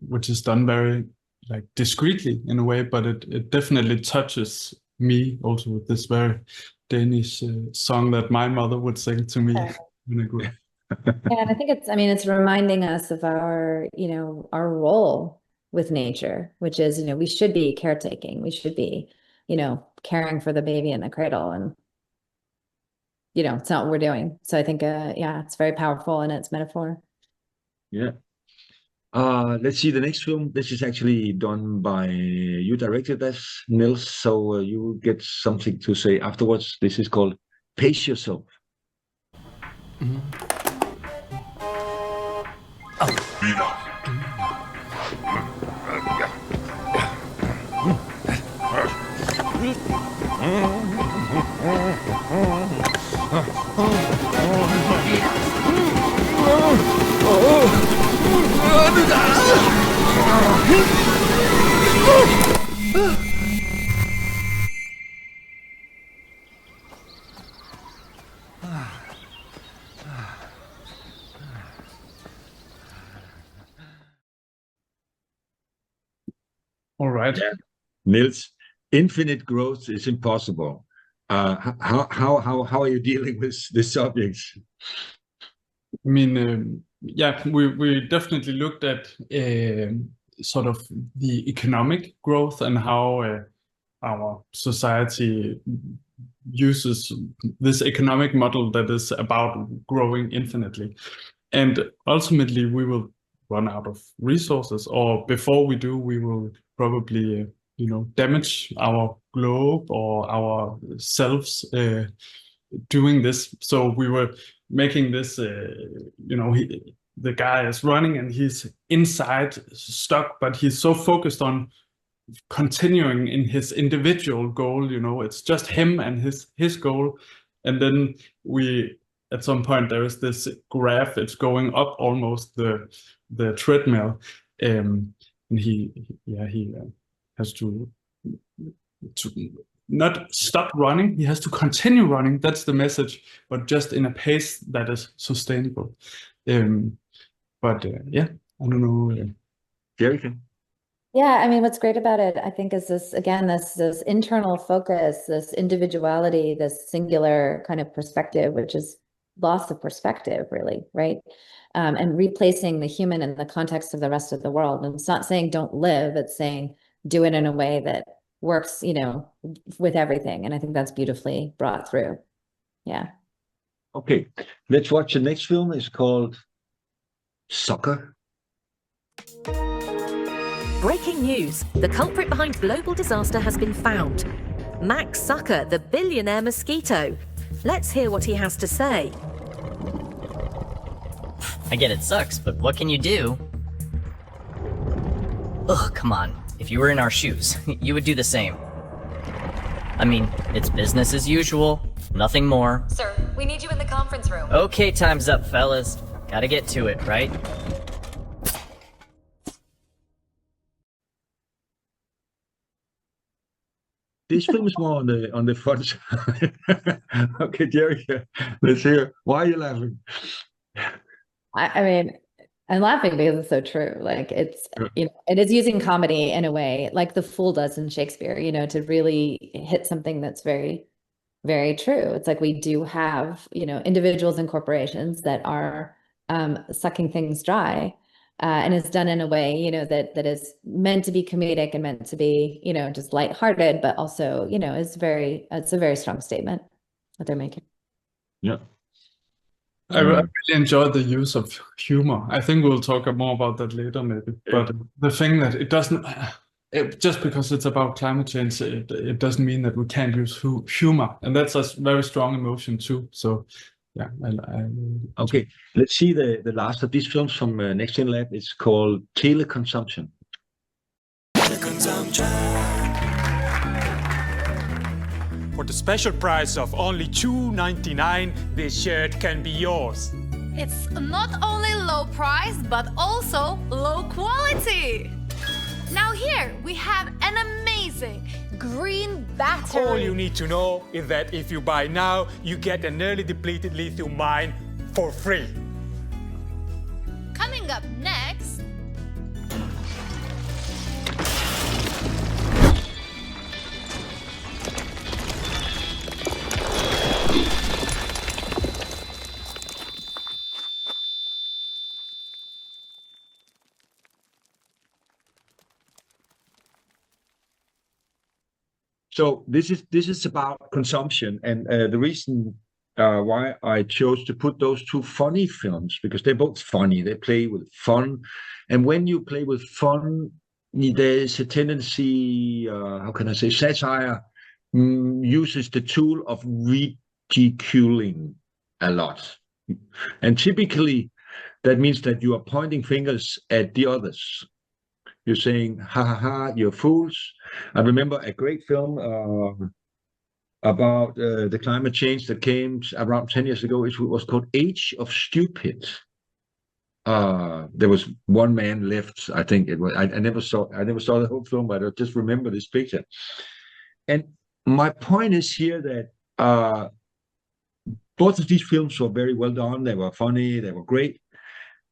which is done very like discreetly in a way, but it definitely touches me also with this very Danish song that my mother would sing to me when I grew up. Yeah, and I think it's reminding us of our role with nature, which is, we should be caretaking. We should be, caring for the baby in the cradle, and, it's not what we're doing. So I think, it's very powerful in its metaphor. Yeah. Let's see the next film. This is actually done by you directed this, Niels, so you will get something to say afterwards. This is called Pace Yourself. All right. Yeah. Niels, infinite growth is impossible. How are you dealing with this subject? I mean, we definitely looked at sort of the economic growth and how our society uses this economic model that is about growing infinitely. And ultimately, we will run out of resources, or before we do, we will probably, damage our globe or our selves doing this. So we were making this, the guy is running and he's inside stuck, but he's so focused on continuing in his individual goal, it's just him and his goal. And then at some point there is this graph, it's going up almost the treadmill, and he has to not stop running, he has to continue running. That's the message, but just in a pace that is sustainable. I don't know. Jerry? Yeah, I mean, what's great about it, I think, is this internal focus, this individuality, this singular kind of perspective, which is loss of perspective, really, right? And replacing the human in the context of the rest of the world. And it's not saying don't live, it's saying do it in a way that works, with everything. And I think that's beautifully brought through. Yeah. Okay, let's watch the next film. It's called Soccer. Breaking news. The culprit behind global disaster has been found. Max Zucker, the billionaire mosquito. Let's hear what he has to say. I get it sucks, but what can you do? Ugh, come on. If you were in our shoes, you would do the same. I mean, it's business as usual. Nothing more. Sir, we need you in the conference room. Okay, time's up, fellas. Gotta get to it, right? This film is more on the fun side. Okay, Jerry, let's hear. Why are you laughing? I mean, I'm laughing because it's so true. Like it's, it is using comedy in a way like the fool does in Shakespeare, to really hit something that's very, very true. It's like we do have, individuals and corporations that are sucking things dry. And it's done in a way, that is meant to be comedic and meant to be, just lighthearted, but also, it's a very strong statement that they're making. Yeah. I really enjoyed the use of humor. I think we'll talk more about that later, maybe. But the thing that it doesn't, just because it's about climate change, it doesn't mean that we can't use humor. And that's a very strong emotion too. So yeah. Okay, let's see the last of these films from Next Gen Lab. It's called Teleconsumption. For the special price of only $2.99, this shirt can be yours. It's not only low price, but also low quality. Now here we have an amazing green battery. All you need to know is that if you buy now, you get an early depleted lithium mine for free. Coming up next, So this is about consumption, and the reason why I chose to put those two funny films, because they're both funny. They play with fun, and when you play with fun, there is a tendency, how can I say, satire uses the tool of ridiculing a lot, and typically that means that you are pointing fingers at the others. You're saying, ha ha ha, you're fools. I remember a great film about the climate change that came around 10 years ago. It was called Age of Stupid. There was one man left, I think it was. I never saw the whole film, but I just remember this picture. And my point is here that both of these films were very well done. They were funny, they were great.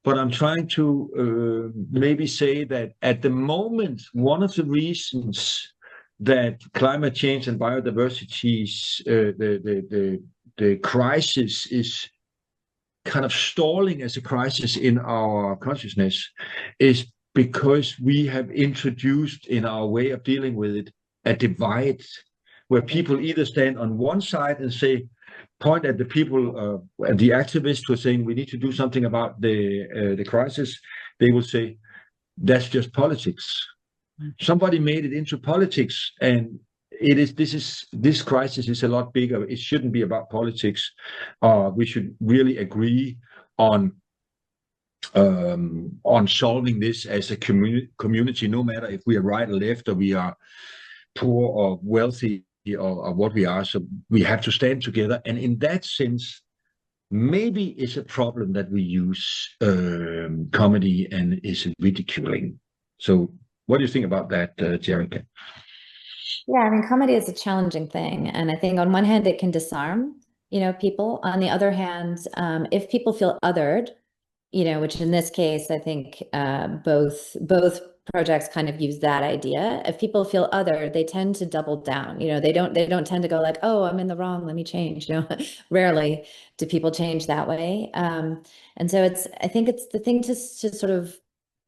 But I'm trying to maybe say that at the moment, one of the reasons that climate change and biodiversity, the crisis is kind of stalling as a crisis in our consciousness is because we have introduced in our way of dealing with it a divide where people either stand on one side and say, point at the people, the activists who are saying we need to do something about the crisis. They will say that's just politics. Somebody made it into politics, and this crisis is a lot bigger. It shouldn't be about politics. We should really agree on solving this as a community, no matter if we are right or left, or we are poor or wealthy, or what we are. So we have to stand together, and in that sense maybe it's a problem that we use comedy and is ridiculing. So what do you think about that, Jerica? Yeah, I mean, comedy is a challenging thing, and I think on one hand it can disarm, people. On the other hand, if people feel othered, which in this case I think both projects kind of use that idea. If people feel other, they tend to double down. They don't tend to go like, oh, I'm in the wrong, let me change. Rarely do people change that way. And so I think it's the thing to sort of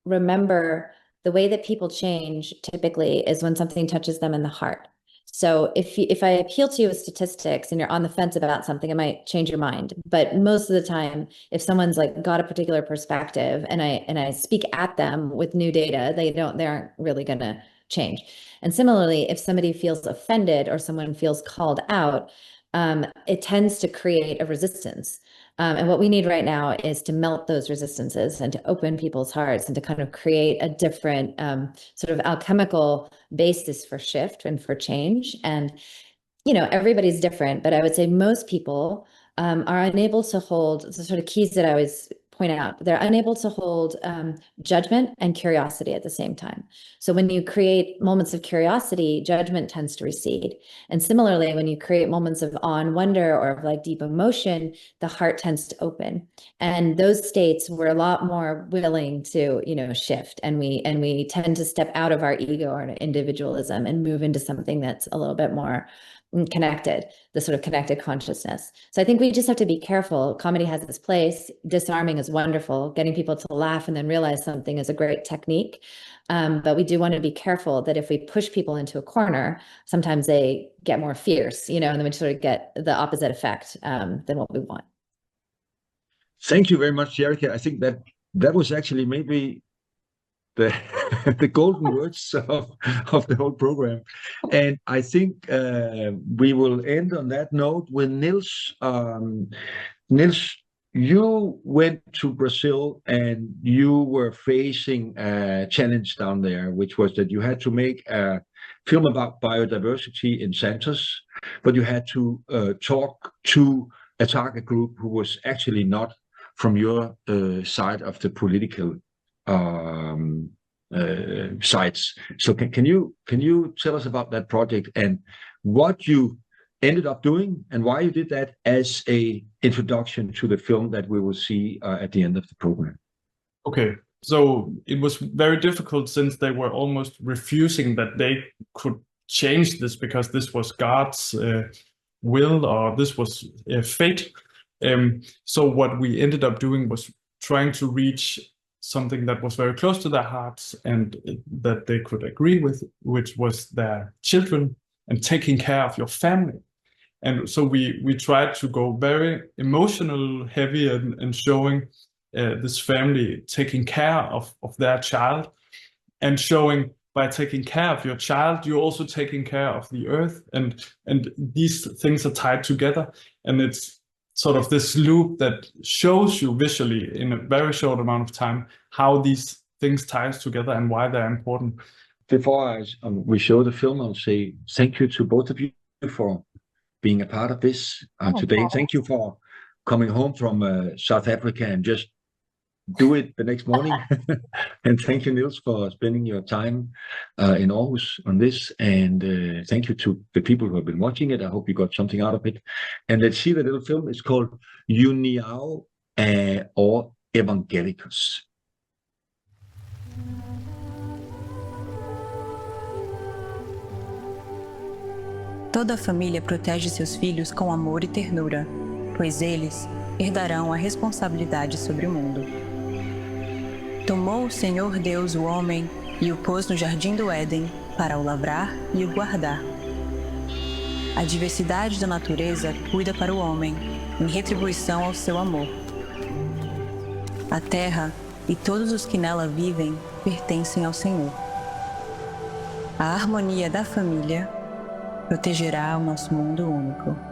remember the way that people change typically is when something touches them in the heart. So if I appeal to you with statistics and you're on the fence about something, it might change your mind. But most of the time, if someone's like got a particular perspective and I speak at them with new data, they aren't really going to change. And similarly, if somebody feels offended or someone feels called out, it tends to create a resistance. And what we need right now is to melt those resistances and to open people's hearts and to kind of create a different sort of alchemical basis for shift and for change. And, everybody's different, but I would say most people are unable to hold the sort of keys that I always point out. They're unable to hold judgment and curiosity at the same time. So when you create moments of curiosity, judgment tends to recede. And similarly, when you create moments of awe and wonder or of like deep emotion, the heart tends to open. And those states we're a lot more willing to, shift. And we tend to step out of our ego or individualism and move into something that's a little bit more connected, the sort of connected consciousness. So I think we just have to be careful. Comedy has its place. Disarming is wonderful. Getting people to laugh and then realize something is a great technique. But we do want to be careful that if we push people into a corner, sometimes they get more fierce, and then we sort of get the opposite effect than what we want. Thank you very much, Jerica. I think that was actually maybe the golden words of the whole program. And I think we will end on that note with Niels. Niels, you went to Brazil and you were facing a challenge down there, which was that you had to make a film about biodiversity in Santos, but you had to talk to a target group who was actually not from your side of the political sides. So can you tell us about that project and what you ended up doing and why you did that as a introduction to the film that we will see at the end of the program? Okay, so it was very difficult since they were almost refusing that they could change this because this was God's will or this was fate. So what we ended up doing was trying to reach something that was very close to their hearts and that they could agree with, which was their children and taking care of your family. And so we tried to go very emotional, heavy, and showing this family taking care of their child, and showing by taking care of your child, you're also taking care of the earth, and these things are tied together, and it's sort of this loop that shows you visually in a very short amount of time how these things ties together and why they're important. Before we show the film, I'll say thank you to both of you for being a part of this today. Thank you for coming home from South Africa and just do it the next morning. And thank you, Niels, for spending your time in Aarhus on this. And thank you to the people who have been watching it. I hope you got something out of it. And let's see the little film. It's called União or Evangelicus. Toda família protege seus filhos com amor e ternura, pois eles herdarão a responsabilidade sobre o mundo. Tomou o Senhor Deus o homem e o pôs no jardim do Éden para o lavrar e o guardar. A diversidade da natureza cuida para o homem, em retribuição ao seu amor. A terra e todos os que nela vivem pertencem ao Senhor. A harmonia da família protegerá o nosso mundo único.